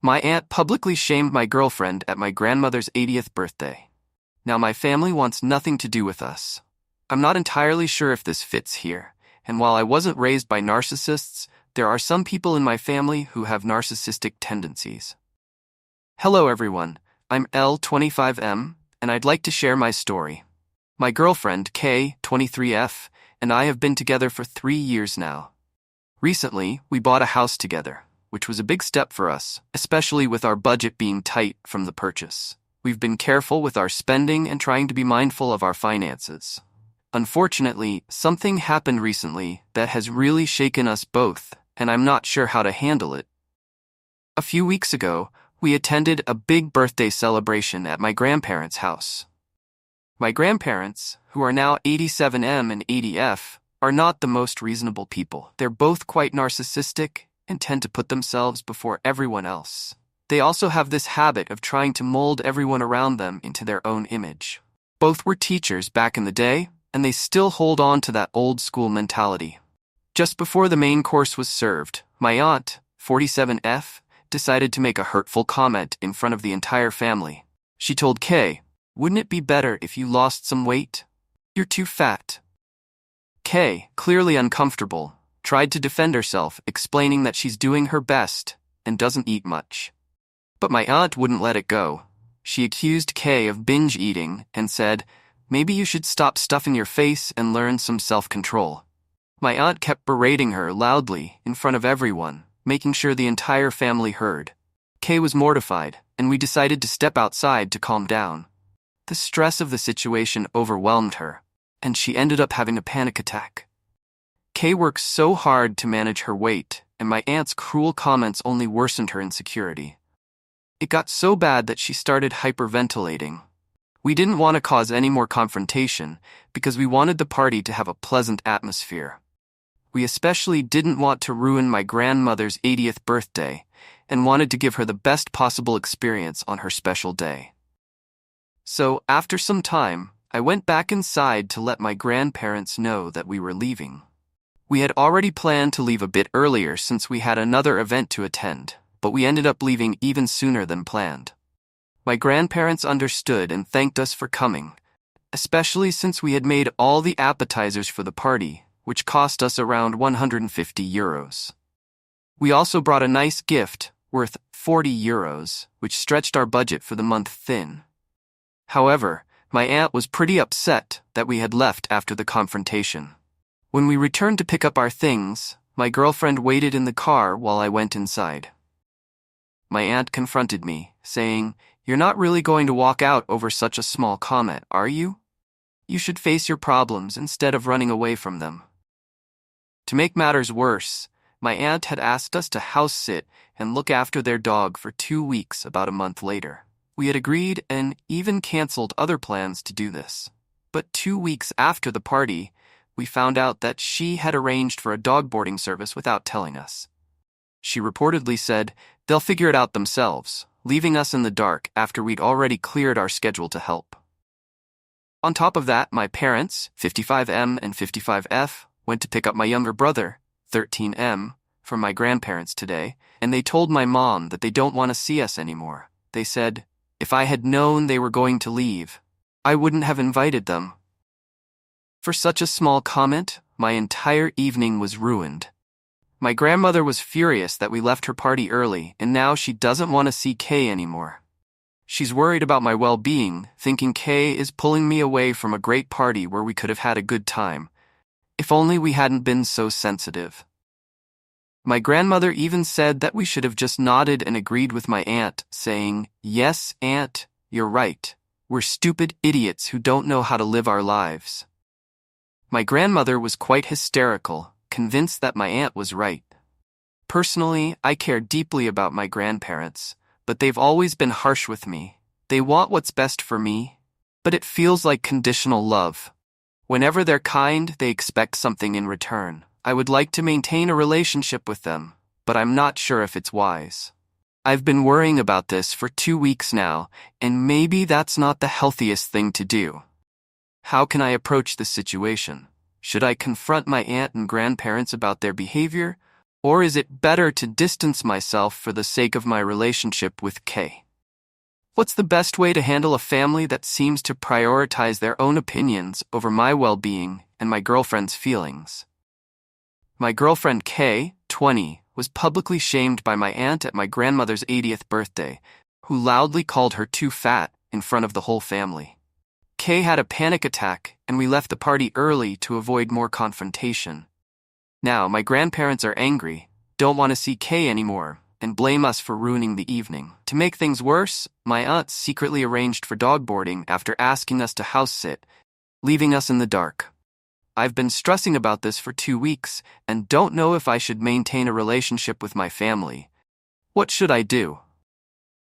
My aunt publicly shamed my girlfriend at my grandmother's 80th birthday. Now my family wants nothing to do with us. I'm not entirely sure if this fits here, and while I wasn't raised by narcissists, there are some people in my family who have narcissistic tendencies. Hello everyone, I'm L25M, and I'd like to share my story. My girlfriend, K23F, and I have been together for 3 years now. Recently, we bought a house together, which was a big step for us, especially with our budget being tight from the purchase. We've been careful with our spending and trying to be mindful of our finances. Unfortunately, something happened recently that has really shaken us both, and I'm not sure how to handle it. A few weeks ago, we attended a big birthday celebration at my grandparents' house. My grandparents, who are now 87M and 80F, are not the most reasonable people. They're both quite narcissistic and tend to put themselves before everyone else. They also have this habit of trying to mold everyone around them into their own image. Both were teachers back in the day, and they still hold on to that old-school mentality. Just before the main course was served, my aunt, 47F, decided to make a hurtful comment in front of the entire family. She told Kay, "Wouldn't it be better if you lost some weight? You're too fat." Kay, clearly uncomfortable, tried to defend herself, explaining that she's doing her best and doesn't eat much. But my aunt wouldn't let it go. She accused Kay of binge eating and said, "Maybe you should stop stuffing your face and learn some self-control." My aunt kept berating her loudly in front of everyone, making sure the entire family heard. Kay was mortified, and we decided to step outside to calm down. The stress of the situation overwhelmed her, and she ended up having a panic attack. Kay works so hard to manage her weight, and my aunt's cruel comments only worsened her insecurity. It got so bad that she started hyperventilating. We didn't want to cause any more confrontation because we wanted the party to have a pleasant atmosphere. We especially didn't want to ruin my grandmother's 80th birthday and wanted to give her the best possible experience on her special day. So, after some time, I went back inside to let my grandparents know that we were leaving. We had already planned to leave a bit earlier since we had another event to attend, but we ended up leaving even sooner than planned. My grandparents understood and thanked us for coming, especially since we had made all the appetizers for the party, which cost us around €150. We also brought a nice gift worth €40, which stretched our budget for the month thin. However, my aunt was pretty upset that we had left after the confrontation. When we returned to pick up our things, my girlfriend waited in the car while I went inside. My aunt confronted me, saying, "You're not really going to walk out over such a small comment, are you? You should face your problems instead of running away from them." To make matters worse, my aunt had asked us to house sit and look after their dog for 2 weeks about a month later. We had agreed and even canceled other plans to do this. But 2 weeks after the party, we found out that she had arranged for a dog boarding service without telling us. She reportedly said they'll figure it out themselves, leaving us in the dark after we'd already cleared our schedule to help. On top of that, my parents, 55M and 55F, went to pick up my younger brother, 13M, from my grandparents today, and they told my mom that they don't want to see us anymore. They said, if I had known they were going to leave, I wouldn't have invited them. For such a small comment, my entire evening was ruined. My grandmother was furious that we left her party early, and now she doesn't want to see Kay anymore. She's worried about my well-being, thinking Kay is pulling me away from a great party where we could have had a good time. If only we hadn't been so sensitive. My grandmother even said that we should have just nodded and agreed with my aunt, saying, "Yes, Aunt, you're right. We're stupid idiots who don't know how to live our lives." My grandmother was quite hysterical, convinced that my aunt was right. Personally, I care deeply about my grandparents, but they've always been harsh with me. They want what's best for me, but it feels like conditional love. Whenever they're kind, they expect something in return. I would like to maintain a relationship with them, but I'm not sure if it's wise. I've been worrying about this for 2 weeks now, and maybe that's not the healthiest thing to do. How can I approach this situation? Should I confront my aunt and grandparents about their behavior, Or is it better to distance myself for the sake of my relationship with Kay? What's the best way to handle a family that seems to prioritize their own opinions over my well-being and my girlfriend's feelings? My girlfriend Kay, 20, was publicly shamed by my aunt at my grandmother's 80th birthday, who loudly called her too fat in front of the whole family. Kay had a panic attack, and we left the party early to avoid more confrontation. Now, my grandparents are angry, don't want to see Kay anymore, and blame us for ruining the evening. To make things worse, my aunt secretly arranged for dog boarding after asking us to house sit, leaving us in the dark. I've been stressing about this for 2 weeks and don't know if I should maintain a relationship with my family. What should I do?